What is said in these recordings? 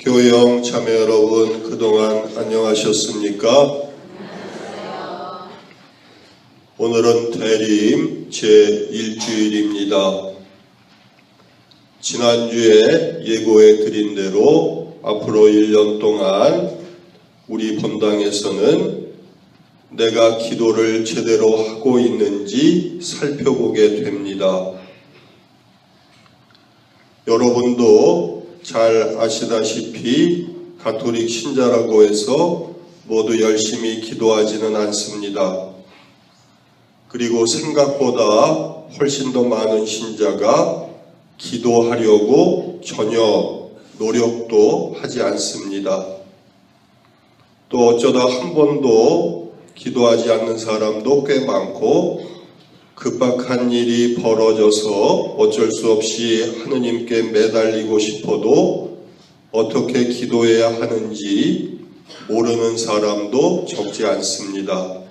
교회형 자매 여러분, 그동안 안녕하셨습니까? 오늘은 대림 제1주일입니다. 지난주에 예고해 드린 대로 앞으로 1년 동안 우리 본당에서는 내가 기도를 제대로 하고 있는지 살펴보게 됩니다. 여러분도 잘 아시다시피 가톨릭 신자라고 해서 모두 열심히 기도하지는 않습니다. 그리고 생각보다 훨씬 더 많은 신자가 기도하려고 전혀 노력도 하지 않습니다. 또 어쩌다 한 번도 기도하지 않는 사람도 꽤 많고, 급박한 일이 벌어져서 어쩔 수 없이 하느님께 매달리고 싶어도 어떻게 기도해야 하는지 모르는 사람도 적지 않습니다.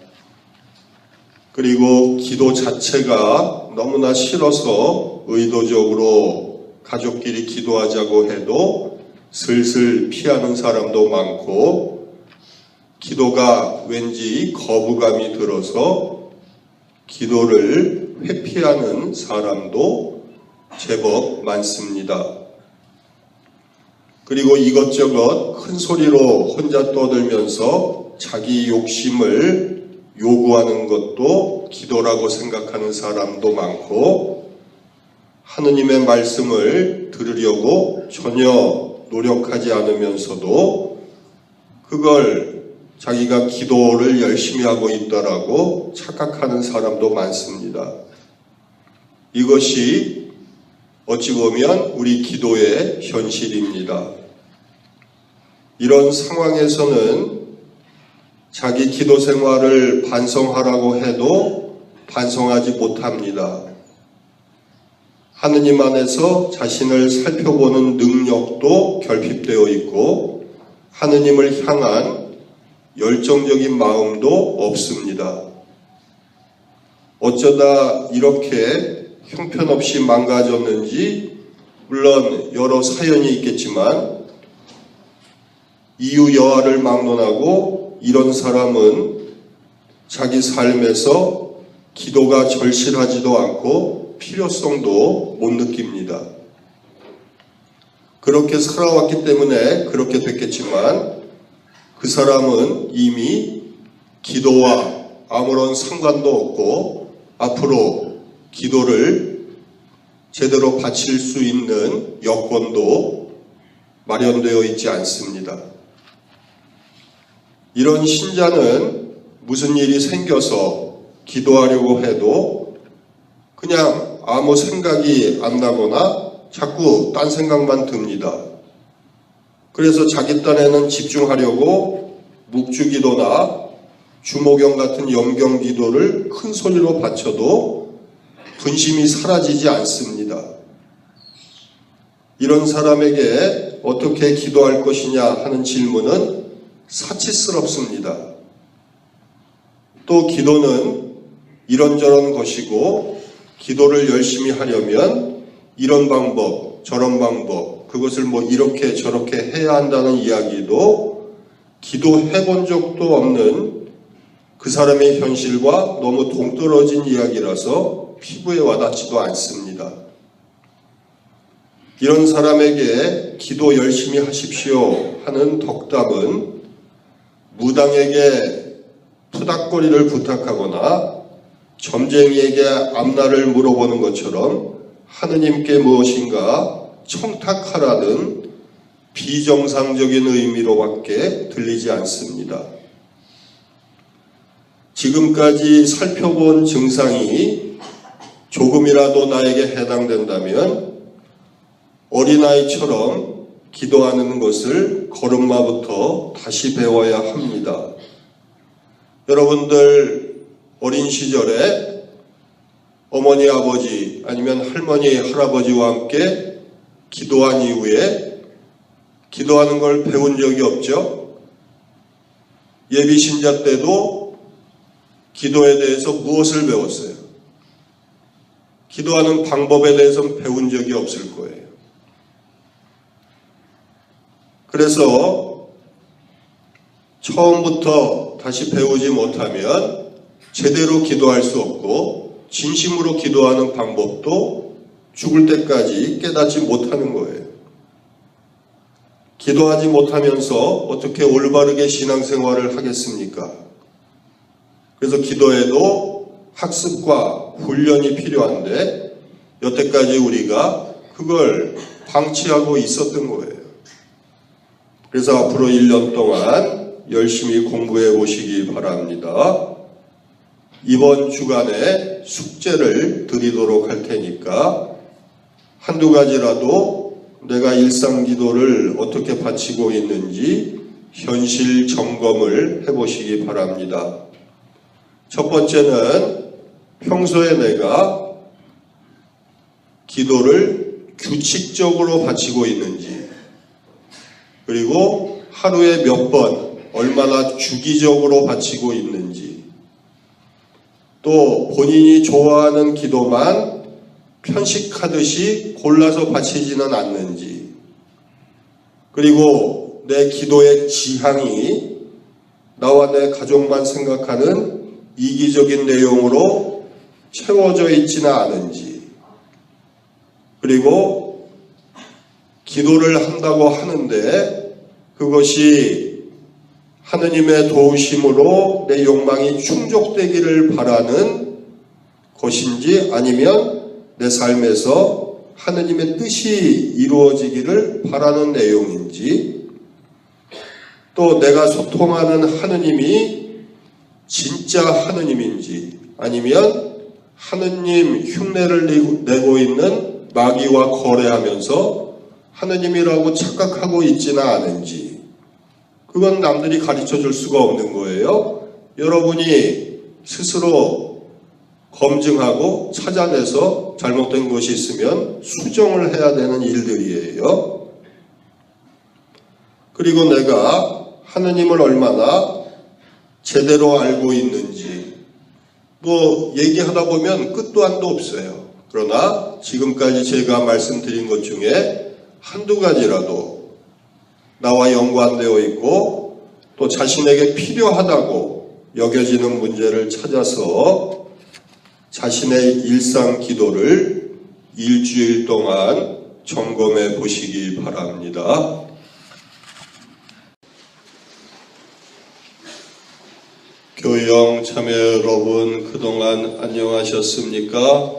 그리고 기도 자체가 너무나 싫어서 의도적으로 가족끼리 기도하자고 해도 슬슬 피하는 사람도 많고, 기도가 왠지 거부감이 들어서 기도를 회피하는 사람도 제법 많습니다. 그리고 이것저것 큰 소리로 혼자 떠들면서 자기 욕심을 요구하는 것도 기도라고 생각하는 사람도 많고, 하느님의 말씀을 들으려고 전혀 노력하지 않으면서도 그걸 자기가 기도를 열심히 하고 있다라고 착각하는 사람도 많습니다. 이것이 어찌 보면 우리 기도의 현실입니다. 이런 상황에서는 자기 기도 생활을 반성하라고 해도 반성하지 못합니다. 하느님 안에서 자신을 살펴보는 능력도 결핍되어 있고, 하느님을 향한 열정적인 마음도 없습니다. 어쩌다 이렇게 형편없이 망가졌는지, 물론 여러 사연이 있겠지만 이유 여하를 막론하고 이런 사람은 자기 삶에서 기도가 절실하지도 않고 필요성도 못 느낍니다. 그렇게 살아왔기 때문에 그렇게 됐겠지만 그 사람은 이미 기도와 아무런 상관도 없고 앞으로 기도를 제대로 바칠 수 있는 여건도 마련되어 있지 않습니다. 이런 신자는 무슨 일이 생겨서 기도하려고 해도 그냥 아무 생각이 안 나거나 자꾸 딴 생각만 듭니다. 그래서 자기 딴에는 집중하려고 묵주기도나 주모경 같은 염경기도를 큰 소리로 바쳐도 분심이 사라지지 않습니다. 이런 사람에게 어떻게 기도할 것이냐 하는 질문은 사치스럽습니다. 또 기도는 이런저런 것이고, 기도를 열심히 하려면 이런 방법, 저런 방법, 그것을 이렇게 저렇게 해야 한다는 이야기도 기도해 본 적도 없는 그 사람의 현실과 너무 동떨어진 이야기라서 피부에 와닿지도 않습니다. 이런 사람에게 기도 열심히 하십시오 하는 덕담은 무당에게 투닥거리를 부탁하거나 점쟁이에게 앞날을 물어보는 것처럼 하느님께 무엇인가 청탁하라는 비정상적인 의미로밖에 들리지 않습니다. 지금까지 살펴본 증상이 조금이라도 나에게 해당된다면 어린아이처럼 기도하는 것을 걸음마부터 다시 배워야 합니다. 여러분들 어린 시절에 어머니, 아버지 아니면 할머니, 할아버지와 함께 기도한 이후에 기도하는 걸 배운 적이 없죠? 예비신자 때도 기도에 대해서 무엇을 배웠어요? 기도하는 방법에 대해서는 배운 적이 없을 거예요. 그래서 처음부터 다시 배우지 못하면 제대로 기도할 수 없고 진심으로 기도하는 방법도 죽을 때까지 깨닫지 못하는 거예요. 기도하지 못하면서 어떻게 올바르게 신앙생활을 하겠습니까? 그래서 기도에도 학습과 훈련이 필요한데 여태까지 우리가 그걸 방치하고 있었던 거예요. 그래서 앞으로 1년 동안 열심히 공부해 보시기 바랍니다. 이번 주간에 숙제를 드리도록 할 테니까 한두 가지라도 내가 일상 기도를 어떻게 바치고 있는지 현실 점검을 해보시기 바랍니다. 첫 번째는 평소에 내가 기도를 규칙적으로 바치고 있는지, 그리고 하루에 몇 번, 얼마나 주기적으로 바치고 있는지, 또 본인이 좋아하는 기도만 편식하듯이 골라서 바치지는 않는지, 그리고 내 기도의 지향이 나와 내 가족만 생각하는 이기적인 내용으로 채워져 있지는 않은지, 그리고 기도를 한다고 하는데 그것이 하느님의 도우심으로 내 욕망이 충족되기를 바라는 것인지 아니면 내 삶에서 하느님의 뜻이 이루어지기를 바라는 내용인지, 또 내가 소통하는 하느님이 진짜 하느님인지 아니면 하느님 흉내를 내고 있는 마귀와 거래하면서 하느님이라고 착각하고 있지는 않은지, 그건 남들이 가르쳐 줄 수가 없는 거예요. 여러분이 스스로 검증하고 찾아내서 잘못된 것이 있으면 수정을 해야 되는 일들이에요. 그리고 내가 하느님을 얼마나 제대로 알고 있는지, 뭐 얘기하다 보면 끝도 한도 없어요. 그러나 지금까지 제가 말씀드린 것 중에 한두 가지라도 나와 연관되어 있고 또 자신에게 필요하다고 여겨지는 문제를 찾아서 자신의 일상 기도를 일주일 동안 점검해 보시기 바랍니다. 교영 참여 여러분, 그동안 안녕하셨습니까?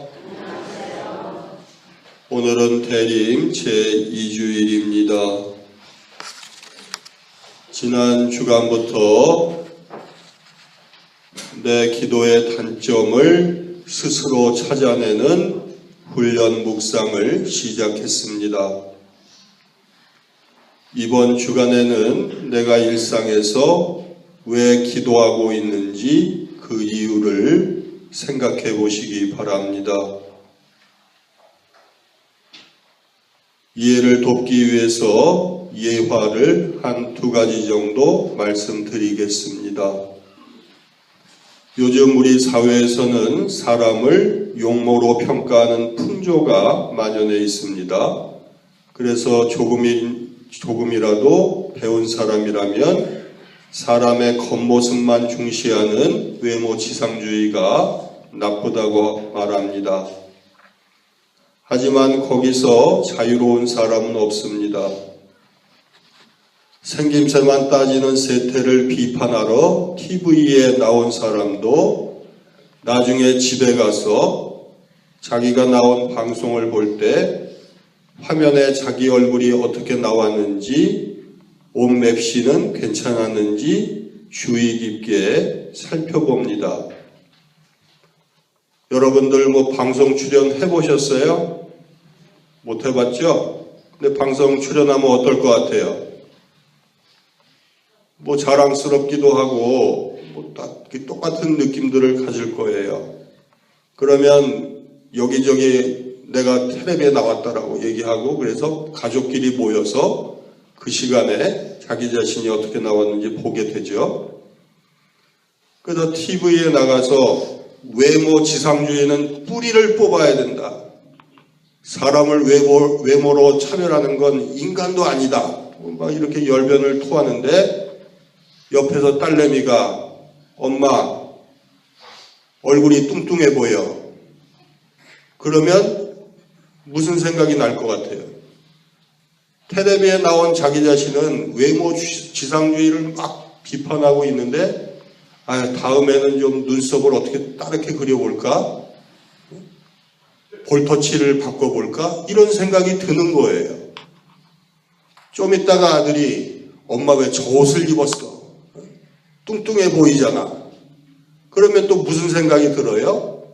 오늘은 대림 제2주일입니다. 지난 주간부터 내 기도의 단점을 스스로 찾아내는 훈련 묵상을 시작했습니다. 이번 주간에는 내가 일상에서 왜 기도하고 있는지 그 이유를 생각해 보시기 바랍니다. 이해를 돕기 위해서 예화를 한두 가지 정도 말씀드리겠습니다. 요즘 우리 사회에서는 사람을 용모로 평가하는 풍조가 만연해 있습니다. 그래서 조금이라도 배운 사람이라면 사람의 겉모습만 중시하는 외모지상주의가 나쁘다고 말합니다. 하지만 거기서 자유로운 사람은 없습니다. 생김새만 따지는 세태를 비판하러 TV에 나온 사람도 나중에 집에 가서 자기가 나온 방송을 볼 때 화면에 자기 얼굴이 어떻게 나왔는지, 옷 맵시는 괜찮았는지 주의 깊게 살펴봅니다. 여러분들 뭐 방송 출연 해보셨어요? 못 해봤죠? 근데 방송 출연하면 어떨 것 같아요? 뭐 자랑스럽기도 하고 뭐 똑같은 느낌들을 가질 거예요. 그러면 여기저기 내가 텔레비에 나왔다라고 얘기하고, 그래서 가족끼리 모여서 그 시간에 자기 자신이 어떻게 나왔는지 보게 되죠. 그래서 TV에 나가서 외모지상주의는 뿌리를 뽑아야 된다. 사람을 외모로 차별하는 건 인간도 아니다. 막 이렇게 열변을 토하는데 옆에서 딸내미가 엄마 얼굴이 뚱뚱해 보여. 그러면 무슨 생각이 날 것 같아요? 텔레비에 나온 자기 자신은 외모 지상주의를 막 비판하고 있는데 다음에는 좀 눈썹을 어떻게 다르게 그려볼까? 볼터치를 바꿔볼까? 이런 생각이 드는 거예요. 좀 있다가 아들이 엄마 왜 저 옷을 입었어? 뚱뚱해 보이잖아. 그러면 또 무슨 생각이 들어요?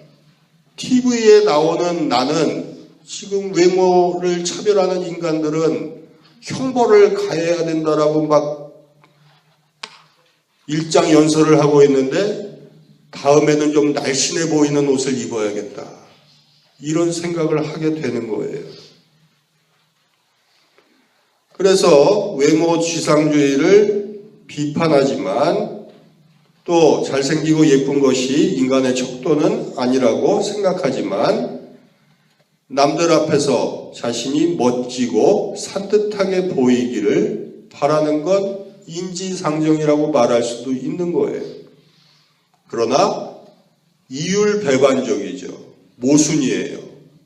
TV에 나오는 나는 지금 외모를 차별하는 인간들은 형벌을 가해야 된다라고 막 일장연설을 하고 있는데 다음에는 좀 날씬해 보이는 옷을 입어야겠다. 이런 생각을 하게 되는 거예요. 그래서 외모 지상주의를 비판하지만 또 잘생기고 예쁜 것이 인간의 척도는 아니라고 생각하지만 남들 앞에서 자신이 멋지고 산뜻하게 보이기를 바라는 건 인지상정이라고 말할 수도 있는 거예요. 그러나 이율배반적이죠. 모순이에요.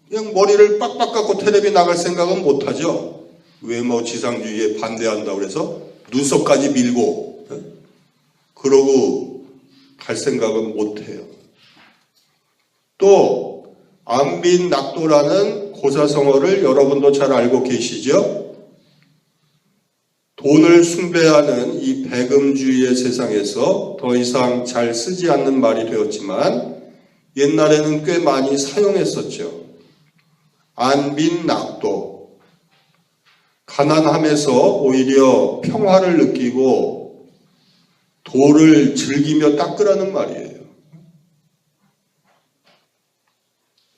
그냥 머리를 빡빡 깎고 텔레비 나갈 생각은 못하죠. 외모 지상주의에 반대한다고 해서 눈썹까지 밀고 그러고 갈 생각은 못해요. 또 안빈낙도라는 고사성어를 여러분도 잘 알고 계시죠? 돈을 숭배하는 이 배금주의의 세상에서 더 이상 잘 쓰지 않는 말이 되었지만 옛날에는 꽤 많이 사용했었죠. 안빈낙도. 가난함에서 오히려 평화를 느끼고 도를 즐기며 닦으라는 말이에요.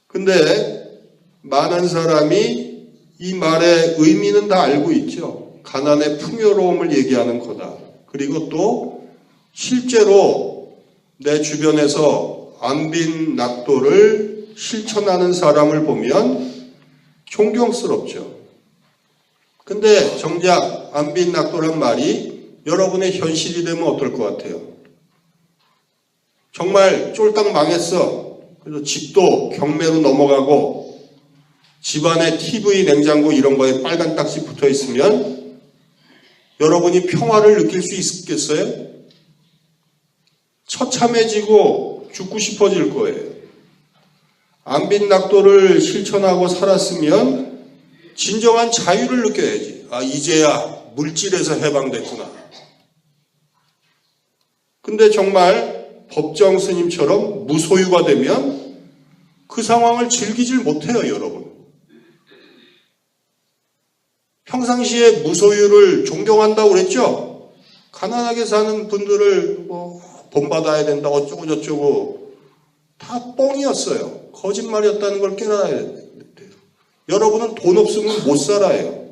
근데 많은 사람이 이 말의 의미는 다 알고 있죠. 가난의 풍요로움을 얘기하는 거다. 그리고 또 실제로 내 주변에서 안빈낙도를 실천하는 사람을 보면 존경스럽죠. 근데 정작 안빈낙도란 말이 여러분의 현실이 되면 어떨 것 같아요? 정말 쫄딱 망했어. 그래서 집도 경매로 넘어가고 집안에 TV, 냉장고 이런 거에 빨간 딱지 붙어 있으면 여러분이 평화를 느낄 수 있겠어요? 처참해지고 죽고 싶어질 거예요. 안빈낙도를 실천하고 살았으면 진정한 자유를 느껴야지. 이제야 물질에서 해방됐구나. 근데 정말 법정 스님처럼 무소유가 되면 그 상황을 즐기질 못해요, 여러분. 평상시에 무소유를 존경한다고 그랬죠? 가난하게 사는 분들을 본받아야 된다, 어쩌고 저쩌고 다 뻥이었어요. 거짓말이었다는 걸 깨달아야 돼요. 여러분은 돈 없으면 못 살아요.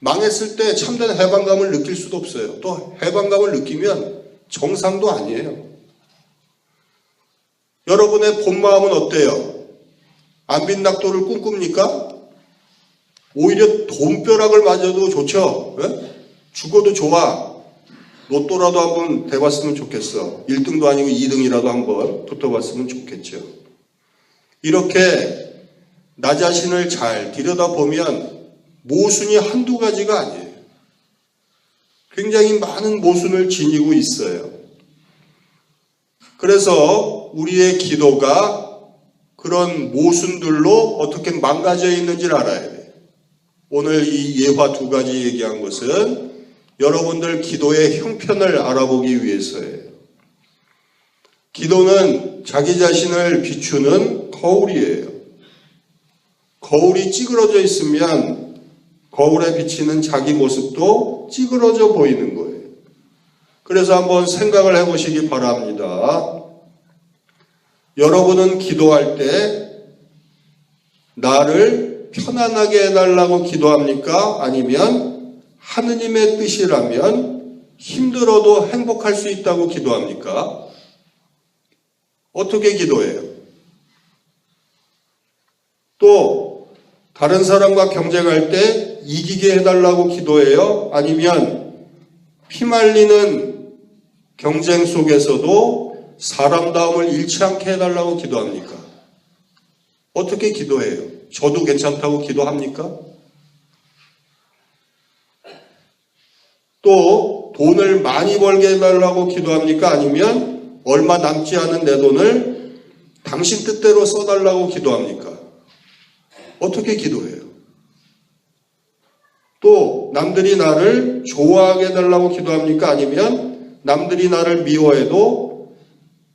망했을 때 참된 해방감을 느낄 수도 없어요. 또 해방감을 느끼면 정상도 아니에요. 여러분의 본 마음은 어때요? 안빈낙도를 꿈꿉니까? 오히려 돈벼락을 맞아도 좋죠. 네? 죽어도 좋아. 로또라도 한번 대봤으면 좋겠어. 1등도 아니고 2등이라도 한번 붙어봤으면 좋겠죠. 이렇게 나 자신을 잘 들여다보면 모순이 한두 가지가 아니에요. 굉장히 많은 모순을 지니고 있어요. 그래서 우리의 기도가 그런 모순들로 어떻게 망가져 있는지를 알아야 돼요. 오늘 이 예화 두 가지 얘기한 것은 여러분들 기도의 형편을 알아보기 위해서예요. 기도는 자기 자신을 비추는 거울이에요. 거울이 찌그러져 있으면 거울에 비치는 자기 모습도 찌그러져 보이는 거예요. 그래서 한번 생각을 해보시기 바랍니다. 여러분은 기도할 때 나를 편안하게 해달라고 기도합니까? 아니면 하느님의 뜻이라면 힘들어도 행복할 수 있다고 기도합니까? 어떻게 기도해요? 또 다른 사람과 경쟁할 때 이기게 해달라고 기도해요? 아니면 피말리는 경쟁 속에서도 사람다움을 잃지 않게 해달라고 기도합니까? 어떻게 기도해요? 저도 괜찮다고 기도합니까? 또 돈을 많이 벌게 해달라고 기도합니까? 아니면 얼마 남지 않은 내 돈을 당신 뜻대로 써달라고 기도합니까? 어떻게 기도해요? 또 남들이 나를 좋아하게 해달라고 기도합니까? 아니면 남들이 나를 미워해도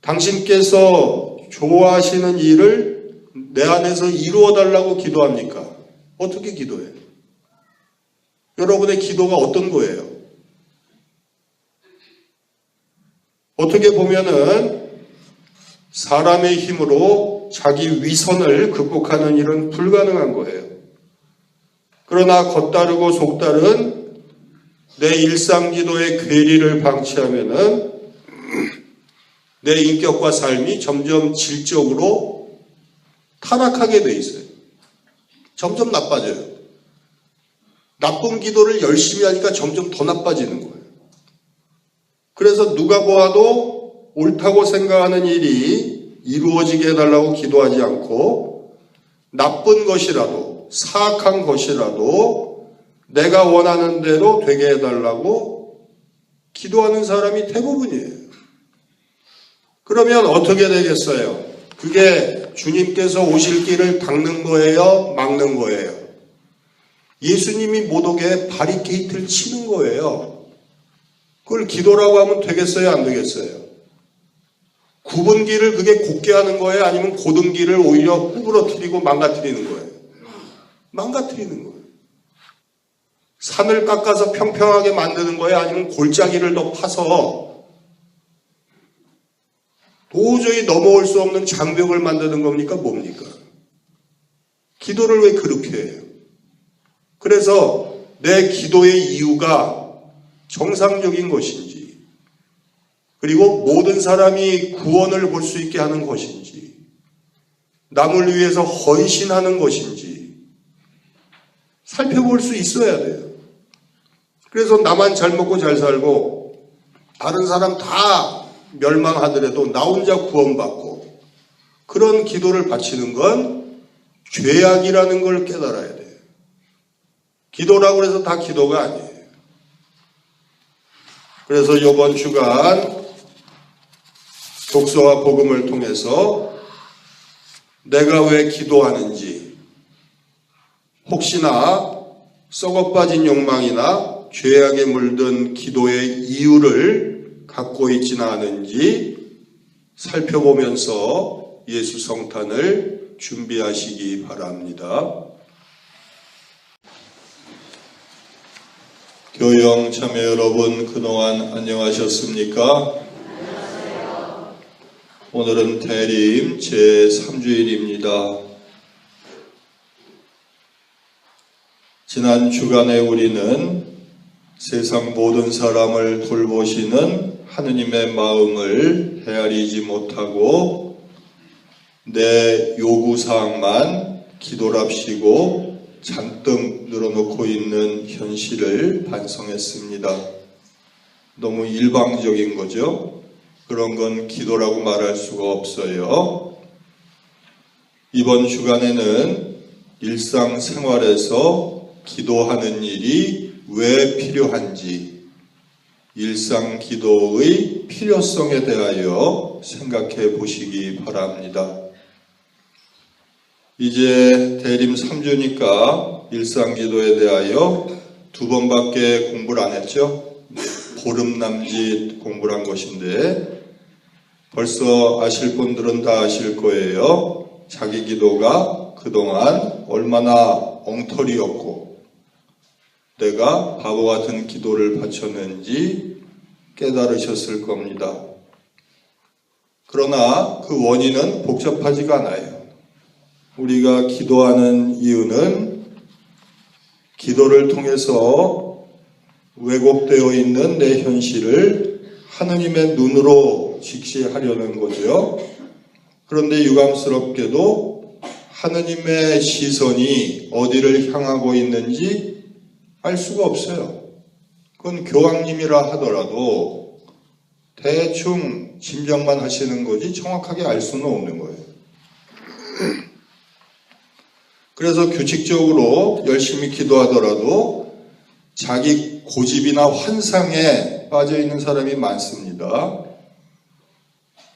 당신께서 좋아하시는 일을 내 안에서 이루어달라고 기도합니까? 어떻게 기도해요? 여러분의 기도가 어떤 거예요? 어떻게 보면은 사람의 힘으로 자기 위선을 극복하는 일은 불가능한 거예요. 그러나 겉다르고 속다른 내 일상 기도의 괴리를 방치하면은 내 인격과 삶이 점점 질적으로 타락하게 돼 있어요. 점점 나빠져요. 나쁜 기도를 열심히 하니까 점점 더 나빠지는 거예요. 그래서 누가 보아도 옳다고 생각하는 일이 이루어지게 해달라고 기도하지 않고 나쁜 것이라도 사악한 것이라도 내가 원하는 대로 되게 해달라고 기도하는 사람이 대부분이에요. 그러면 어떻게 되겠어요? 그게 주님께서 오실 길을 닦는 거예요? 막는 거예요? 예수님이 못 오게 바리케이트를 치는 거예요. 그걸 기도라고 하면 되겠어요? 안 되겠어요? 굽은 길을 그게 곱게 하는 거예요? 아니면 곧은 길을 오히려 후그러뜨리고 망가뜨리는 거예요? 망가뜨리는 거예요. 산을 깎아서 평평하게 만드는 거예요? 아니면 골짜기를 더 파서 도저히 넘어올 수 없는 장벽을 만드는 겁니까? 뭡니까? 기도를 왜 그렇게 해요? 그래서 내 기도의 이유가 정상적인 것인지, 그리고 모든 사람이 구원을 볼 수 있게 하는 것인지, 남을 위해서 헌신하는 것인지 살펴볼 수 있어야 돼요. 그래서 나만 잘 먹고 잘 살고 다른 사람 다 멸망하더라도 나 혼자 구원받고 그런 기도를 바치는 건 죄악이라는 걸 깨달아야 돼요. 기도라고 해서 다 기도가 아니에요. 그래서 이번 주간 독서와 복음을 통해서 내가 왜 기도하는지, 혹시나 썩어빠진 욕망이나 죄악에 물든 기도의 이유를 갖고 있지는 않은지 살펴보면서 예수 성탄을 준비하시기 바랍니다. 교영 참여 여러분, 그동안 안녕하셨습니까? 안녕하세요. 오늘은 대림 제3주일입니다. 지난 주간에 우리는 세상 모든 사람을 돌보시는 하느님의 마음을 헤아리지 못하고 내 요구사항만 기도랍시고 잔뜩 늘어놓고 있는 현실을 반성했습니다. 너무 일방적인 거죠. 그런 건 기도라고 말할 수가 없어요. 이번 주간에는 일상생활에서 기도하는 일이 왜 필요한지, 일상 기도의 필요성에 대하여 생각해 보시기 바랍니다. 이제 대림 3주니까 일상 기도에 대하여 2번밖에 공부를 안 했죠. 보름 남짓 공부를 한 것인데 벌써 아실 분들은 다 아실 거예요. 자기 기도가 그동안 얼마나 엉터리였고 내가 바보 같은 기도를 바쳤는지 깨달으셨을 겁니다. 그러나 그 원인은 복잡하지가 않아요. 우리가 기도하는 이유는 기도를 통해서 왜곡되어 있는 내 현실을 하느님의 눈으로 직시하려는 거죠. 그런데 유감스럽게도 하느님의 시선이 어디를 향하고 있는지 알 수가 없어요. 그건 교황님이라 하더라도 대충 짐작만 하시는 거지 정확하게 알 수는 없는 거예요. 그래서 규칙적으로 열심히 기도하더라도 자기 고집이나 환상에 빠져 있는 사람이 많습니다.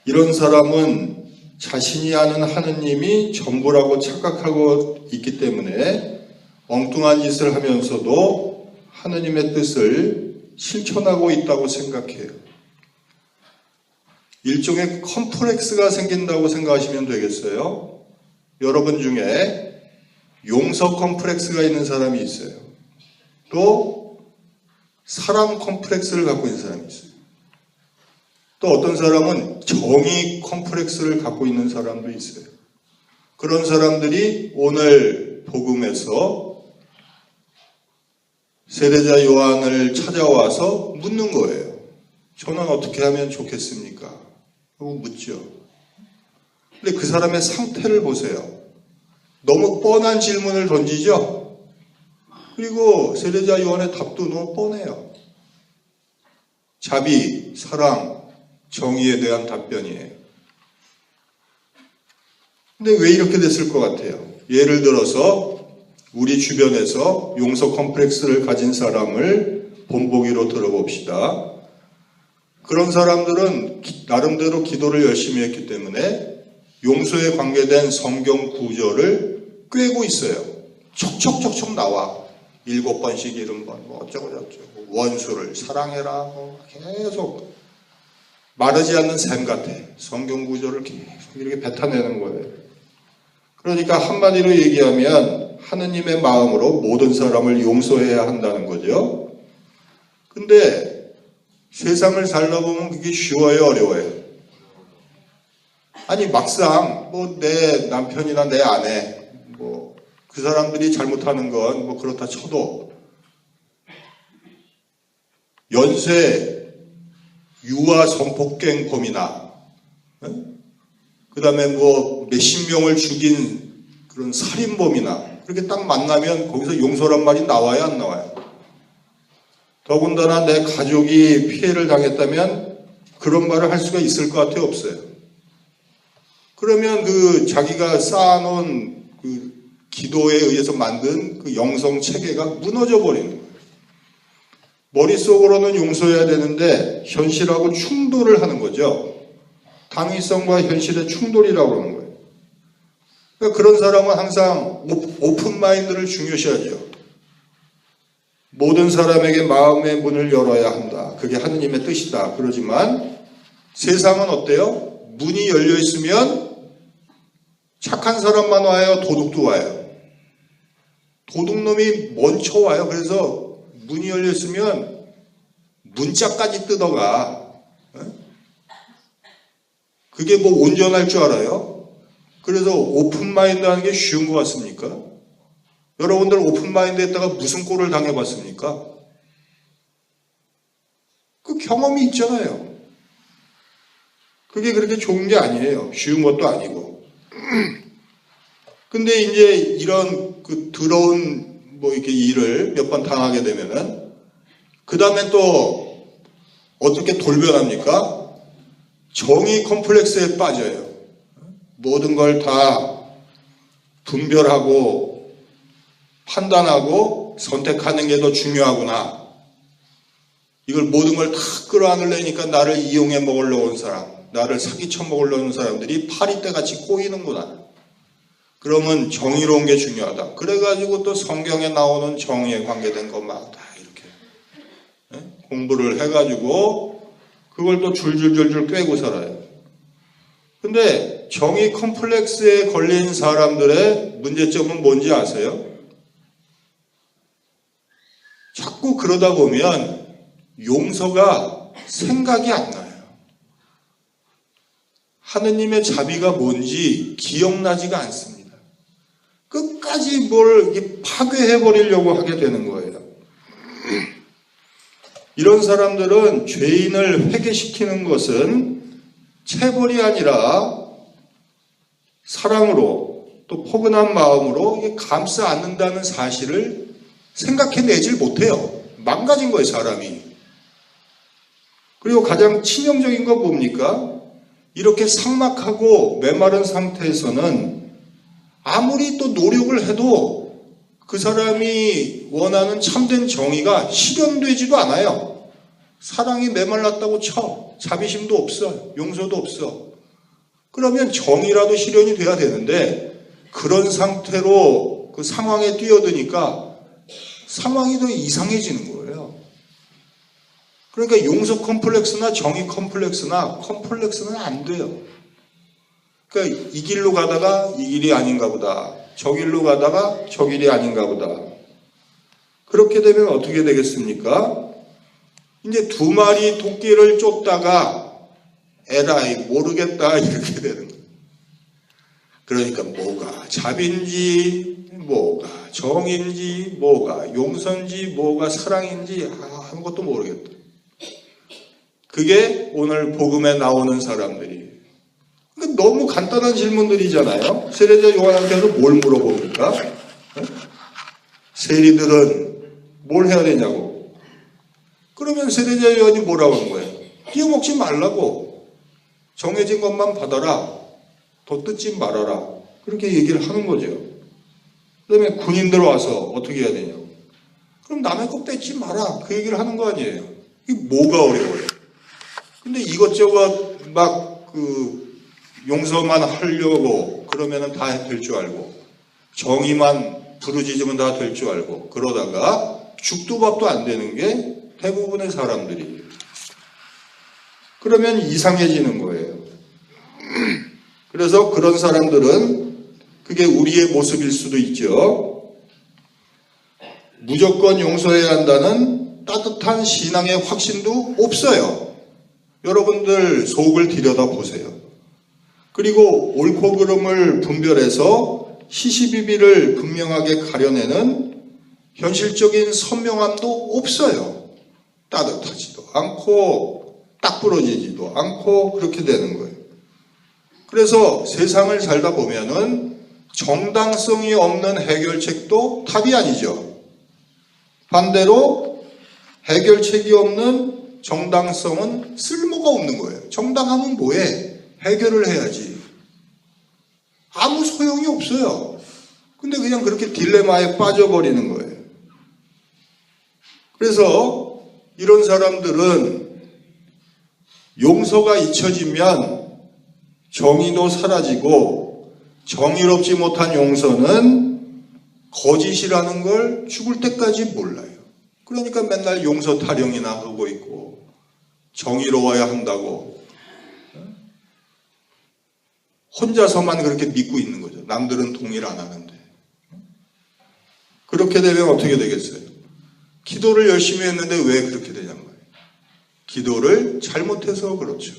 이런 사람은 자신이 아는 하느님이 전부라고 착각하고 있기 때문에 엉뚱한 짓을 하면서도 하느님의 뜻을 실천하고 있다고 생각해요. 일종의 컴플렉스가 생긴다고 생각하시면 되겠어요. 여러분 중에 용서 컴플렉스가 있는 사람이 있어요. 또 사랑 컴플렉스를 갖고 있는 사람이 있어요. 또 어떤 사람은 정의 컴플렉스를 갖고 있는 사람도 있어요. 그런 사람들이 오늘 복음에서 세례자 요한을 찾아와서 묻는 거예요. 저는 어떻게 하면 좋겠습니까? 하고 묻죠. 근데 그 사람의 상태를 보세요. 너무 뻔한 질문을 던지죠? 그리고 세례자 요한의 답도 너무 뻔해요. 자비, 사랑, 정의에 대한 답변이에요. 근데 왜 이렇게 됐을 것 같아요? 예를 들어서 우리 주변에서 용서 컴플렉스를 가진 사람을 본보기로 들어봅시다. 그런 사람들은 나름대로 기도를 열심히 했기 때문에 용서에 관계된 성경 구절을 꿰고 있어요. 척척척척 나와. 7번씩 70번, 뭐 어쩌고저쩌고. 원수를 사랑해라. 뭐 계속 마르지 않는 샘 같아. 성경 구절을 계속 이렇게 뱉어내는 거예요. 그러니까 한마디로 얘기하면 하느님의 마음으로 모든 사람을 용서해야 한다는 거죠. 근데 세상을 살다 보면 그게 쉬워요, 어려워요? 아니 막상 뭐 내 남편이나 내 아내 뭐 그 사람들이 잘못하는 건 뭐 그렇다 쳐도 연쇄 유아 성폭행범이나 그 다음에 뭐 몇십 명을 죽인 그런 살인범이나 그렇게 딱 만나면 거기서 용서란 말이 나와요, 안 나와요? 더군다나 내 가족이 피해를 당했다면 그런 말을 할 수가 있을 것 같아요, 없어요? 그러면 그 자기가 쌓아놓은 그 기도에 의해서 만든 그 영성 체계가 무너져 버리는 거예요. 머릿속으로는 용서해야 되는데 현실하고 충돌을 하는 거죠. 당위성과 현실의 충돌이라고 그러는 거예요. 그러니까 그런 사람은 항상 오픈 마인드를 중요시하죠. 모든 사람에게 마음의 문을 열어야 한다. 그게 하느님의 뜻이다. 그러지만 세상은 어때요? 문이 열려 있으면 착한 사람만 와요? 도둑도 와요? 도둑놈이 먼저 와요. 그래서 문이 열려 있으면 문짝까지 뜯어가. 그게 뭐 온전할 줄 알아요? 그래서 오픈마인드 하는 게 쉬운 것 같습니까? 여러분들 오픈마인드 했다가 무슨 꼴을 당해봤습니까? 그 경험이 있잖아요. 그게 그렇게 좋은 게 아니에요. 쉬운 것도 아니고. 근데 이제 이런 그 더러운 뭐 이렇게 일을 몇 번 당하게 되면은 그 다음엔 또 어떻게 돌변합니까? 정의 컴플렉스에 빠져요. 모든 걸 다 분별하고 판단하고 선택하는 게 더 중요하구나. 이걸 모든 걸 다 끌어안으려니까 나를 이용해 먹으려고 온 사람, 나를 사기쳐 먹으려고 온 사람들이 파리떼같이 꼬이는구나. 그러면 정의로운 게 중요하다. 그래가지고 또 성경에 나오는 정의에 관계된 것만 다 이렇게 공부를 해가지고 그걸 또 줄줄줄줄 꿰고 살아요. 근데 정의 컴플렉스에 걸린 사람들의 문제점은 뭔지 아세요? 자꾸 그러다 보면 용서가 생각이 안 나요. 하느님의 자비가 뭔지 기억나지가 않습니다. 끝까지 뭘 파괴해버리려고 하게 되는 거예요. 이런 사람들은 죄인을 회개시키는 것은 체벌이 아니라 사랑으로 또 포근한 마음으로 이게 감싸 안는다는 사실을 생각해내질 못해요. 망가진 거예요, 사람이. 그리고 가장 치명적인 건 뭡니까? 이렇게 삭막하고 메마른 상태에서는 아무리 또 노력을 해도 그 사람이 원하는 참된 정의가 실현되지도 않아요. 사랑이 메말랐다고 쳐. 자비심도 없어. 용서도 없어. 그러면 정의라도 실현이 돼야 되는데 그런 상태로 그 상황에 뛰어드니까 상황이 더 이상해지는 거예요. 그러니까 용서 컴플렉스나 정의 컴플렉스는 안 돼요. 그러니까 이 길로 가다가 이 길이 아닌가 보다. 저 길로 가다가 저 길이 아닌가 보다. 그렇게 되면 어떻게 되겠습니까? 이제 두 마리 토끼를 쫓다가 에라이 모르겠다 이렇게 되는 거예요. 그러니까 뭐가 자비인지 뭐가 정인지 뭐가 용서인지 뭐가 사랑인지 아무것도 모르겠다. 그게 오늘 복음에 나오는 사람들이. 그러니까 너무 간단한 질문들이잖아요. 세례자 요한한테도 뭘 물어봅니까? 세리들은 뭘 해야 되냐고. 그러면 세례자 요한이 뭐라고 한 거예요? 뛰어먹지 말라고. 정해진 것만 받아라. 더 뜯지 말아라. 그렇게 얘기를 하는 거죠. 그 다음에 군인들 와서 어떻게 해야 되냐고. 그럼 남의 것 뺏지 마라. 그 얘기를 하는 거 아니에요. 이게 뭐가 어려워요? 근데 이것저것 막 용서만 하려고 그러면은 다 될 줄 알고 정의만 부르짖으면 다 될 줄 알고 그러다가 죽도 밥도 안 되는 게 대부분의 사람들이. 그러면 이상해지는 거예요. 그래서 그런 사람들은 그게 우리의 모습일 수도 있죠. 무조건 용서해야 한다는 따뜻한 신앙의 확신도 없어요. 여러분들 속을 들여다보세요. 그리고 옳고 그름을 분별해서 시시비비를 분명하게 가려내는 현실적인 선명함도 없어요. 따뜻하지도 않고 딱 부러지지도 않고 그렇게 되는 거예요. 그래서 세상을 살다 보면은 정당성이 없는 해결책도 답이 아니죠. 반대로 해결책이 없는 정당성은 쓸모가 없는 거예요. 정당하면 뭐해? 해결을 해야지. 아무 소용이 없어요. 근데 그냥 그렇게 딜레마에 빠져버리는 거예요. 그래서 이런 사람들은 용서가 잊혀지면 정의도 사라지고 정의롭지 못한 용서는 거짓이라는 걸 죽을 때까지 몰라요. 그러니까 맨날 용서 타령이나 하고 있고 정의로워야 한다고 혼자서만 그렇게 믿고 있는 거죠. 남들은 동의를 안 하는데. 그렇게 되면 어떻게 되겠어요? 기도를 열심히 했는데 왜 그렇게 되냐는 거예요. 기도를 잘못해서 그렇죠.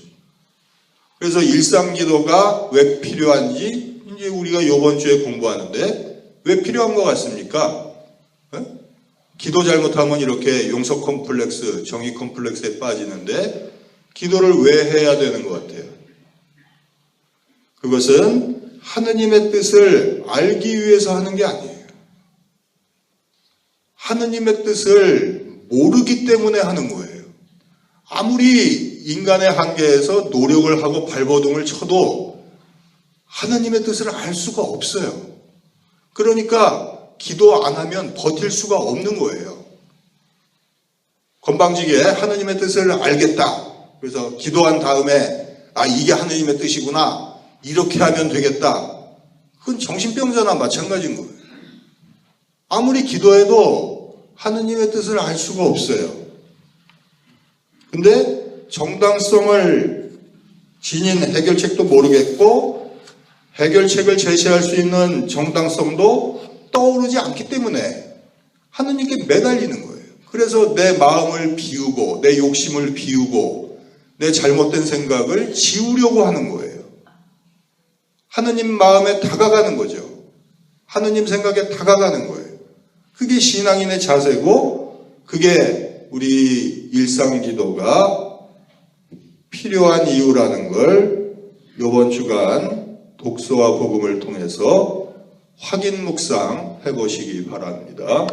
그래서 일상기도가 왜 필요한지 이제 우리가 이번 주에 공부하는데 왜 필요한 것 같습니까? 기도 잘못하면 이렇게 용서 컴플렉스, 정의 컴플렉스에 빠지는데 기도를 왜 해야 되는 것 같아요? 그것은 하느님의 뜻을 알기 위해서 하는 게 아니에요. 하느님의 뜻을 모르기 때문에 하는 거예요. 아무리 인간의 한계에서 노력을 하고 발버둥을 쳐도 하느님의 뜻을 알 수가 없어요. 그러니까 기도 안 하면 버틸 수가 없는 거예요. 건방지게 하느님의 뜻을 알겠다. 그래서 기도한 다음에 이게 하느님의 뜻이구나. 이렇게 하면 되겠다. 그건 정신병자나 마찬가지인 거예요. 아무리 기도해도 하느님의 뜻을 알 수가 없어요. 근데 정당성을 지닌 해결책도 모르겠고 해결책을 제시할 수 있는 정당성도 떠오르지 않기 때문에 하느님께 매달리는 거예요. 그래서 내 마음을 비우고 내 욕심을 비우고 내 잘못된 생각을 지우려고 하는 거예요. 하느님 마음에 다가가는 거죠. 하느님 생각에 다가가는 거예요. 그게 신앙인의 자세고 그게 우리 일상기도가 필요한 이유라는 걸 이번 주간 독서와 복음을 통해서 확인 묵상 해보시기 바랍니다.